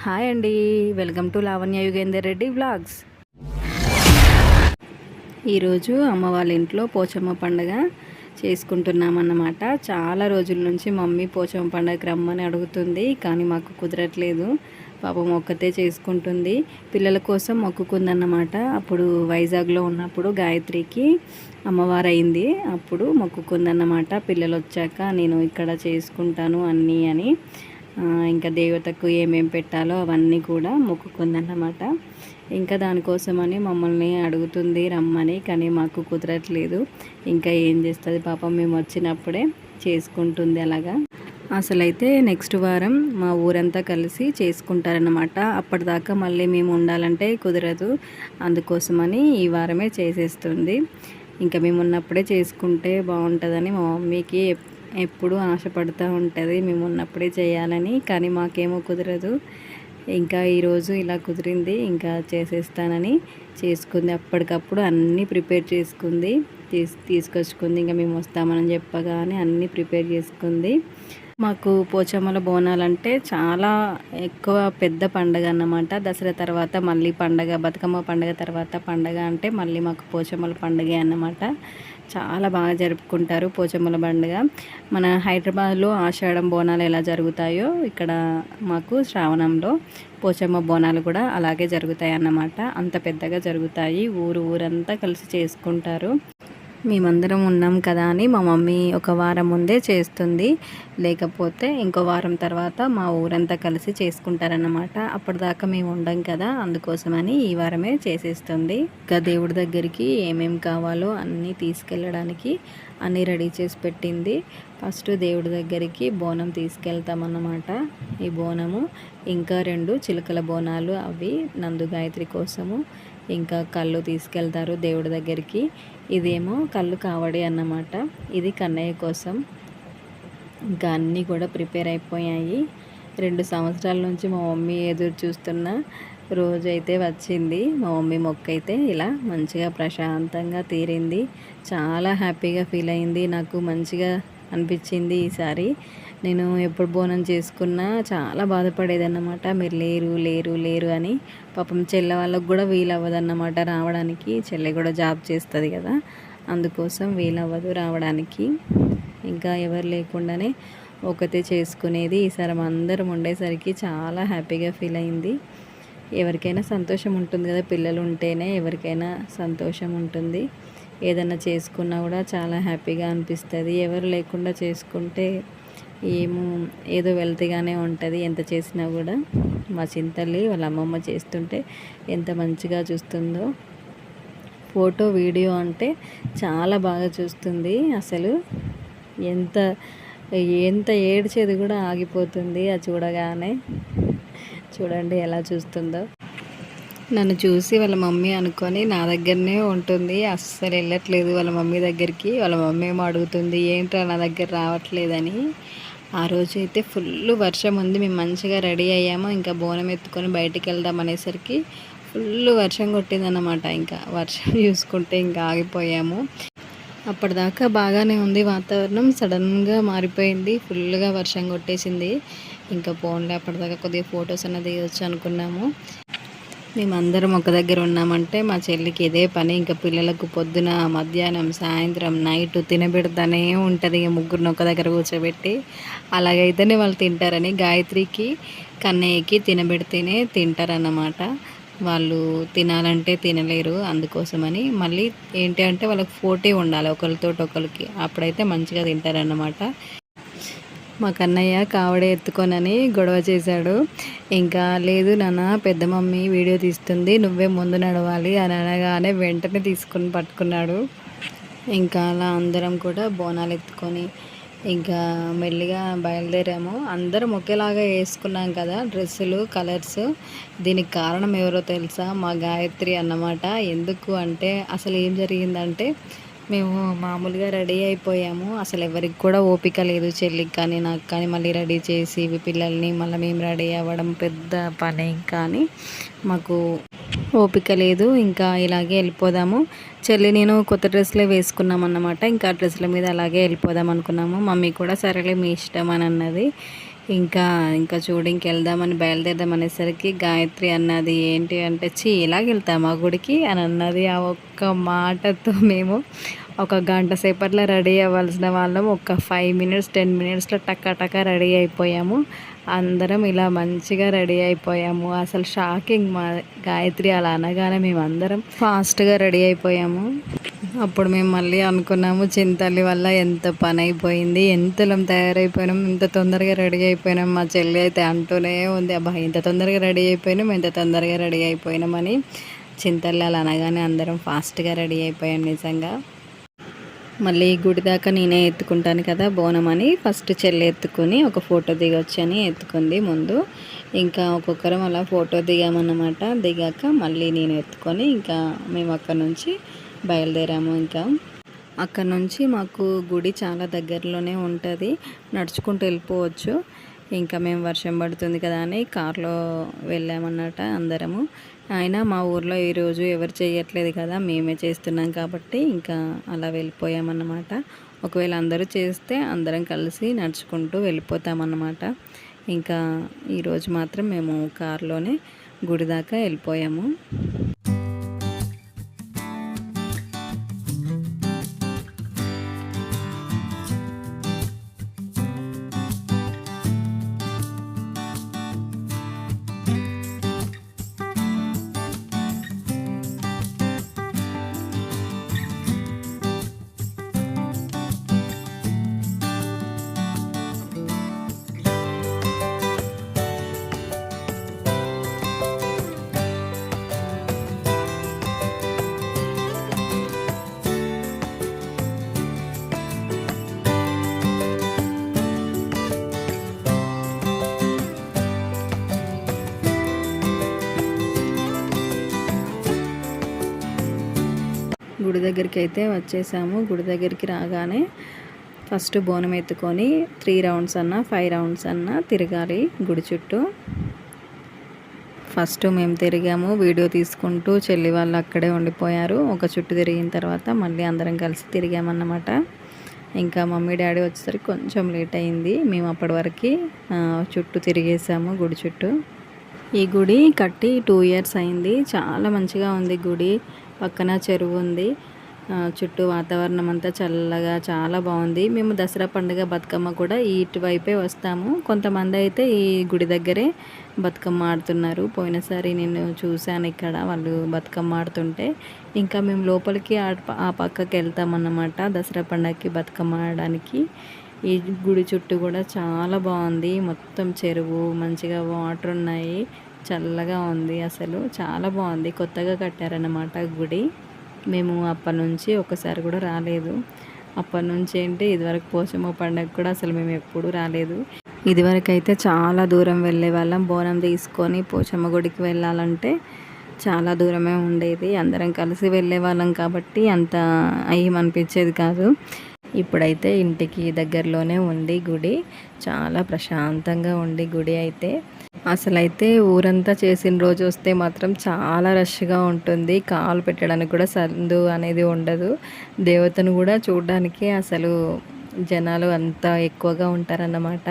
Hi అండి, welcome to Lavanya Yugender Reddy vlogs. ఈరోజు అమ్మ వాళ్ళ ఇంట్లో పోచమ్మ పండుగ చేసుకుంటున్నామన్నమాట. చాలా రోజుల నుంచి మమ్మీ పోచమ్మ పండుగకి రమ్మని అడుగుతుంది, కానీ మాకు కుదరట్లేదు. పాపం ఒక్కతే చేసుకుంటుంది. పిల్లల కోసం మొక్కుకుందన్నమాట. అప్పుడు వైజాగ్లో ఉన్నప్పుడు గాయత్రికి అమ్మవారు అయింది, అప్పుడు మొక్కుకుందన్నమాట. పిల్లలు వచ్చాక నేను ఇక్కడ చేసుకుంటాను అన్నీ అని ఇంకా దేవతకు ఏమేమి పెట్టాలో అవన్నీ కూడా మొక్కుకుందన్నమాట. ఇంకా దానికోసమని మమ్మల్ని అడుగుతుంది రమ్మని, కానీ మాకు కుదరట్లేదు. ఇంకా ఏం చేస్తుంది పాపం, మేము వచ్చినప్పుడే చేసుకుంటుంది అలాగా. అసలైతే నెక్స్ట్ వారం మా ఊరంతా కలిసి చేసుకుంటారనమాట. అప్పటిదాకా మళ్ళీ మేము ఉండాలంటే కుదరదు, అందుకోసమని ఈ వారమే చేసేస్తుంది. ఇంకా మేము ఉన్నప్పుడే చేసుకుంటే బాగుంటుందని మా మమ్మీకి ఎప్పుడు ఆశపడుతూ ఉంటుంది, మేము ఉన్నప్పుడే చేయాలని. కానీ మాకేమో కుదరదు. ఇంకా ఈరోజు ఇలా కుదిరింది, ఇంకా చేసేస్తానని చేసుకుంది. అప్పటికప్పుడు అన్నీ ప్రిపేర్ చేసుకుంది, తీసుకొచ్చుకుంది. ఇంకా మేము వస్తామని చెప్పగానే అన్నీ ప్రిపేర్ చేసుకుంది. మాకు పోచమ్మల బోనాలంటే చాలా ఎక్కువ పెద్ద పండగ అన్నమాట. దసరా తర్వాత మళ్ళీ పండగ, బతుకమ్మ పండగ తర్వాత పండగ అంటే మళ్ళీ మాకు పోచమ్మల పండుగే అన్నమాట. చాలా బాగా జరుపుకుంటారు పోచమ్మల పండుగ. మన హైదరాబాద్లో ఆషాఢం బోనాలు ఎలా జరుగుతాయో ఇక్కడ మాకు శ్రావణంలో పోచమ్మ బోనాలు కూడా అలాగే జరుగుతాయి అన్నమాట. అంత పెద్దగా జరుగుతాయి, ఊరంతా కలిసి చేసుకుంటారు. మేమందరం ఉన్నాం కదా అని మా మమ్మీ ఒక వారం ముందే చేస్తుంది, లేకపోతే ఇంకో వారం తర్వాత మా ఊరంతా కలిసి చేసుకుంటారన్నమాట. అప్పటిదాకా మేము ఉండం కదా, అందుకోసమని ఈ వారమే చేసేస్తుంది. ఇంకా దేవుడి దగ్గరికి ఏమేమి కావాలో అన్నీ తీసుకెళ్ళడానికి అన్నీ రెడీ చేసి పెట్టింది. ఫస్ట్ దేవుడి దగ్గరికి బోనం తీసుకెళ్తామన్నమాట. ఈ బోనము ఇంకా 2 చిలుకల బోనాలు, అవి నందు గాయత్రి కోసము. ఇంకా కళ్ళు తీసుకెళ్తారు దేవుడి దగ్గరికి. ఇదేమో కళ్ళు కావడి అన్నమాట, ఇది కన్నయ్య కోసం. ఇంకా అన్నీ కూడా ప్రిపేర్ అయిపోయాయి. 2 సంవత్సరాల నుంచి మా మమ్మీ ఎదురు చూస్తున్న రోజైతే వచ్చింది. మా మమ్మీ మొక్కైతే ఇలా మంచిగా ప్రశాంతంగా తీరింది. చాలా హ్యాపీగా ఫీల్ అయింది, నాకు మంచిగా అనిపించింది. ఈసారి నేను ఎప్పుడు బోనం చేసుకున్నా చాలా బాధపడేదన్నమాట, మీరు లేరు లేరు లేరు అని. పాపం చెల్లె వాళ్ళకు కూడా వీలవ్వదన్నమాట రావడానికి. చెల్లె కూడా జాబ్ చేస్తుంది కదా, అందుకోసం వీలవ్వదు రావడానికి. ఇంకా ఎవరు లేకుండానే ఒకతే చేసుకునేది. ఈసారి అందరం ఉండేసరికి చాలా హ్యాపీగా ఫీల్ అయింది. ఎవరికైనా సంతోషం ఉంటుంది కదా, పిల్లలు ఉంటేనే ఎవరికైనా సంతోషం ఉంటుంది. ఏదైనా చేసుకున్నా కూడా చాలా హ్యాపీగా అనిపిస్తుంది. ఎవరు లేకుండా చేసుకుంటే ఏదో వెల్తీగానే ఉంటుంది ఎంత చేసినా కూడా. మా చింతల్లి వాళ్ళ అమ్మమ్మ చేస్తుంటే ఎంత మంచిగా చూస్తుందో. ఫోటో వీడియో అంటే చాలా బాగా చూస్తుంది. అసలు ఎంత ఎంత ఏడ్చేది కూడా ఆగిపోతుంది అది చూడగానే. చూడండి ఎలా చూస్తుందో. నన్ను చూసి వాళ్ళ మమ్మీ అనుకొని నా దగ్గరనే ఉంటుంది, అస్సలు వెళ్ళట్లేదు వాళ్ళ మమ్మీ దగ్గరికి. వాళ్ళ మమ్మీ ఏమో అడుగుతుంది, ఏంట్రా నా దగ్గర రావట్లేదని. ఆ రోజు అయితే ఫుల్ వర్షం ఉంది, మేము మంచిగా రెడీ అయ్యాము. ఇంకా బోనం ఎత్తుకొని బయటికి వెళ్దాం అనేసరికి ఫుల్ వర్షం కొట్టిందన్నమాట. ఇంకా వర్షం చూసుకుంటే ఇంకా ఆగిపోయాము. అప్పటిదాకా బాగానే ఉంది వాతావరణం, సడన్గా మారిపోయింది, ఫుల్గా వర్షం కొట్టేసింది. ఇంకా ఫోన్లో అప్పటిదాకా కొద్దిగా ఫొటోస్ అన్నది దిగొచ్చు అనుకున్నాము. మేమందరం ఒక దగ్గర ఉన్నామంటే మా చెల్లికి ఇదే పని. ఇంకా పిల్లలకు పొద్దున, మధ్యాహ్నం, సాయంత్రం, నైట్ తినబెడతానే ఉంటుంది. ముగ్గురిని ఒక దగ్గర కూర్చోబెట్టి అలాగైతేనే వాళ్ళు తింటారని. గాయత్రికి కన్నయ్యకి తినబెడితేనే తింటారన్నమాట. వాళ్ళు తినాలంటే తినలేరు, అందుకోసమని. మళ్ళీ ఏంటి అంటే వాళ్ళకి పోటీ ఉండాలి ఒకరితో ఒకరికి, అప్పుడైతే మంచిగా తింటారన్నమాట. మా కన్నయ్య కావడే ఎత్తుకొనని గొడవ చేశాడు. ఇంకా లేదు నాన్న, పెద్ద మమ్మీ వీడియో తీస్తుంది, నువ్వే ముందు నడవాలి అని అనగానే వెంటనే తీసుకొని పట్టుకున్నాడు. ఇంకా అలా అందరం కూడా బోనాలు ఎత్తుకొని ఇంకా మెల్లిగా బయలుదేరాము. అందరం ఒకేలాగా వేసుకున్నాం కదా డ్రెస్సులు, కలర్స్. దీనికి కారణం ఎవరో తెలుసా? మా గాయత్రి అన్నమాట. ఎందుకు అంటే అసలు ఏం జరిగిందంటే, మేము మామూలుగా రెడీ అయిపోయాము. అసలు ఎవరికి కూడా ఓపిక లేదు, చెల్లికి కానీ నాకు కానీ. మళ్ళీ రెడీ చేసి పిల్లల్ని మళ్ళీ మేము రెడీ అవ్వడం పెద్ద పని. కానీ మాకు ఓపిక లేదు. ఇంకా ఇలాగే వెళ్ళిపోదాము. చెల్లి నేను కొత్త డ్రెస్లే వేసుకున్నాం అన్నమాట. ఇంకా డ్రెస్ల మీద అలాగే వెళ్ళిపోదాం అనుకున్నాము. మమ్మీ కూడా సరేలే మీ ఇష్టం అని అన్నది. ఇంకా ఇంకా చూడు ఇంకెళ్దామని బయలుదేరదాం అనేసరికి గాయత్రి అన్నది ఏంటి అంటే ఇలాగెళ్తామా గుడికి అని అన్నది. ఆ ఒక్క మాటతో మేము ఒక గంట సేపట్లో రెడీ అవ్వాల్సిన వాళ్ళం ఒక 5 మినిట్స్ 10 మినిట్స్లో టక్క రెడీ అయిపోయాము. అందరం ఇలా మంచిగా రెడీ అయిపోయాము. అసలు షాకింగ్ మా గాయత్రి అలా అనగానే మేము అందరం ఫాస్ట్గా రెడీ అయిపోయాము. అప్పుడు మేము మళ్ళీ అనుకున్నాము చింతల్లి వల్ల ఎంత పని అయిపోయింది, ఎంతలం తయారైపోయినాం, ఇంత తొందరగా రెడీ అయిపోయినాం. మా చెల్లి అయితే అంటూనే ఉంది, అబ్బా ఇంత తొందరగా రెడీ అయిపోయినాం, ఎంత తొందరగా రెడీ అయిపోయినామని. చింతల్లి అలా అనగానే అందరం ఫాస్ట్గా రెడీ అయిపోయాం నిజంగా. మళ్ళీ గుడి దాకా నేనే ఎత్తుకుంటాను కదా బోనం అని ఫస్ట్ చెల్లి ఎత్తుకొని ఒక ఫోటో దిగొచ్చని ఎత్తుకుంది ముందు. ఇంకా ఒక్కొక్కరం అలా ఫోటో దిగామన్నమాట. దిగాక మళ్ళీ నేను ఎత్తుకొని ఇంకా మేము అక్కడి నుంచి బయలుదేరాము. ఇంకా అక్కడ నుంచి మాకు గుడి చాలా దగ్గరలోనే ఉంటుంది, నడుచుకుంటూ వెళ్ళిపోవచ్చు. ఇంకా మేము వర్షం పడుతుంది కదా అని కార్లో వెళ్ళామన్నమాట అందరము. అయినా మా ఊర్లో ఈరోజు ఎవరు చేయట్లేదు కదా, మేమే చేస్తున్నాం కాబట్టి ఇంకా అలా వెళ్ళిపోయామన్నమాట. ఒకవేళ అందరూ చేస్తే అందరం కలిసి నడుచుకుంటూ వెళ్ళిపోతామన్నమాట. ఇంకా ఈరోజు మాత్రం మేము కార్లోనే గుడి దాకా వెళ్ళిపోయాము. గుడి దగ్గరికి అయితే వచ్చేసాము. గుడి దగ్గరికి రాగానే ఫస్ట్ బోనం ఎత్తుకొని 3 రౌండ్స్ అన్నా 5 రౌండ్స్ అన్నా తిరగాలి గుడి చుట్టూ. ఫస్ట్ మేము తిరిగాము, వీడియో తీసుకుంటూ చెల్లి వాళ్ళు అక్కడే ఉండిపోయారు. ఒక చుట్టూ తిరిగిన తర్వాత మళ్ళీ అందరం కలిసి తిరిగామన్నమాట. ఇంకా మమ్మీ డాడీ వచ్చేసరికి కొంచెం లేట్ అయింది. మేము అప్పటి వరకు చుట్టూ తిరిగేసాము గుడి చుట్టూ. ఈ గుడి కట్టి 2 ఇయర్స్ అయింది. చాలా మంచిగా ఉంది గుడి. పక్కన చెరువు ఉంది. చుట్టూ వాతావరణం అంతా చల్లగా చాలా బాగుంది. మేము దసరా పండుగ బతుకమ్మ కూడా ఇటువైపే వస్తాము. కొంతమంది అయితే ఈ గుడి దగ్గరే బతుకమ్మ ఆడుతున్నారు. పోయినసారి నేను చూశాను ఇక్కడ వాళ్ళు బతుకమ్మ ఆడుతుంటే. ఇంకా మేము లోపలికి ఆ పక్కకి వెళ్తామన్నమాట దసరా పండుగకి బతుకమ్మ ఆడడానికి. ఈ గుడి చుట్టూ కూడా చాలా బాగుంది. మొత్తం చెరువు, మంచిగా వాటర్ ఉన్నాయి, చల్లగా ఉంది. అసలు చాలా బాగుంది. కొత్తగా కట్టారన్నమాట గుడి. మేము అప్పటి నుంచి ఒకసారి కూడా రాలేదు. అప్పటి నుంచి ఏంటి ఇదివరకు పోచమ్మ పండుగ కూడా అసలు మేము ఎప్పుడూ రాలేదు. ఇదివరకు అయితే చాలా దూరం వెళ్ళే వాళ్ళం. బోనం తీసుకొని పోచమ్మ గుడికి వెళ్ళాలంటే చాలా దూరమే ఉండేది. అందరం కలిసి వెళ్ళే వాళ్ళం కాబట్టి అంత ఏమనిపించేది కాదు. ఇప్పుడైతే ఇంటికి దగ్గరలోనే ఉంది గుడి. చాలా ప్రశాంతంగా ఉంది గుడి అయితే. అసలైతే ఊరంతా చేసిన రోజు వస్తే మాత్రం చాలా రష్గా ఉంటుంది. కాలు పెట్టడానికి కూడా సందు అనేది ఉండదు. దేవతను కూడా చూడడానికి అసలు జనాలు అంతా ఎక్కువగా ఉంటారన్నమాట.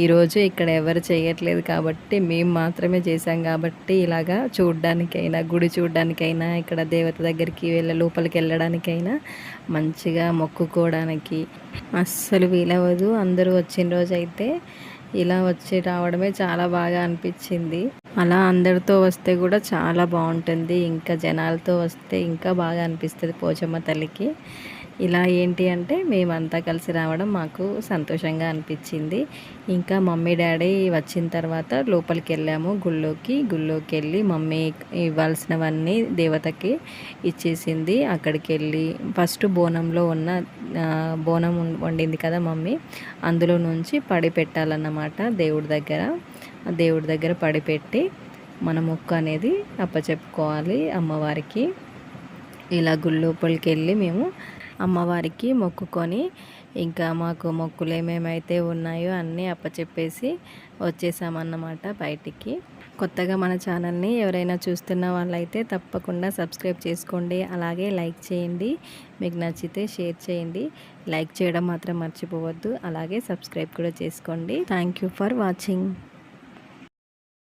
ఈరోజు ఇక్కడ ఎవరు చేయట్లేదు కాబట్టి మేము మాత్రమే చేసాం కాబట్టి ఇలాగా చూడ్డానికైనా, గుడి చూడ్డానికైనా, ఇక్కడ దేవత దగ్గరికి లోపలికి వెళ్ళడానికైనా, మంచిగా మొక్కుకోవడానికి అస్సలు వీలవ్వదు. అందరూ వచ్చిన రోజు అయితే ఇలా వచ్చి రావడమే చాలా బాగా అనిపించింది. అలా అందరితో వస్తే కూడా చాలా బాగుంటుంది. ఇంకా జనాలతో వస్తే ఇంకా బాగా అనిపిస్తుంది పోచమ్మ తల్లికి. ఇలా ఏంటి అంటే మేమంతా కలిసి రావడం మాకు సంతోషంగా అనిపించింది. ఇంకా మమ్మీ డాడీ వచ్చిన తర్వాత లోపలికి వెళ్ళాము గుళ్ళోకి వెళ్ళి మమ్మీ ఇవ్వాల్సినవన్నీ దేవతకి ఇచ్చేసింది. అక్కడికి వెళ్ళి ఫస్ట్ బోనంలో ఉన్న బోనం వండింది కదా మమ్మీ, అందులో నుంచి పడి పెట్టాలన్నమాట దేవుడి దగ్గర పడిపెట్టి మన మొక్కు అనేది అప్పచెప్పుకోవాలి అమ్మవారికి. ఇలా గుళ్ళోపలికి వెళ్ళి మేము అమ్మవారికి మొక్కుకొని ఇంకా మాకు మొక్కులు ఏమేమైతే ఉన్నాయో అన్నీ అప్పచెప్పేసి వచ్చేసామన్నమాట బయటికి. కొత్తగా మన ఛానల్ని ఎవరైనా చూస్తున్న వాళ్ళైతే తప్పకుండా సబ్స్క్రైబ్ చేసుకోండి, అలాగే లైక్ చేయండి. మీకు నచ్చితే షేర్ చేయండి. లైక్ చేయడం మాత్రం మర్చిపోవద్దు, అలాగే సబ్స్క్రైబ్ కూడా చేసుకోండి. Thank you for watching.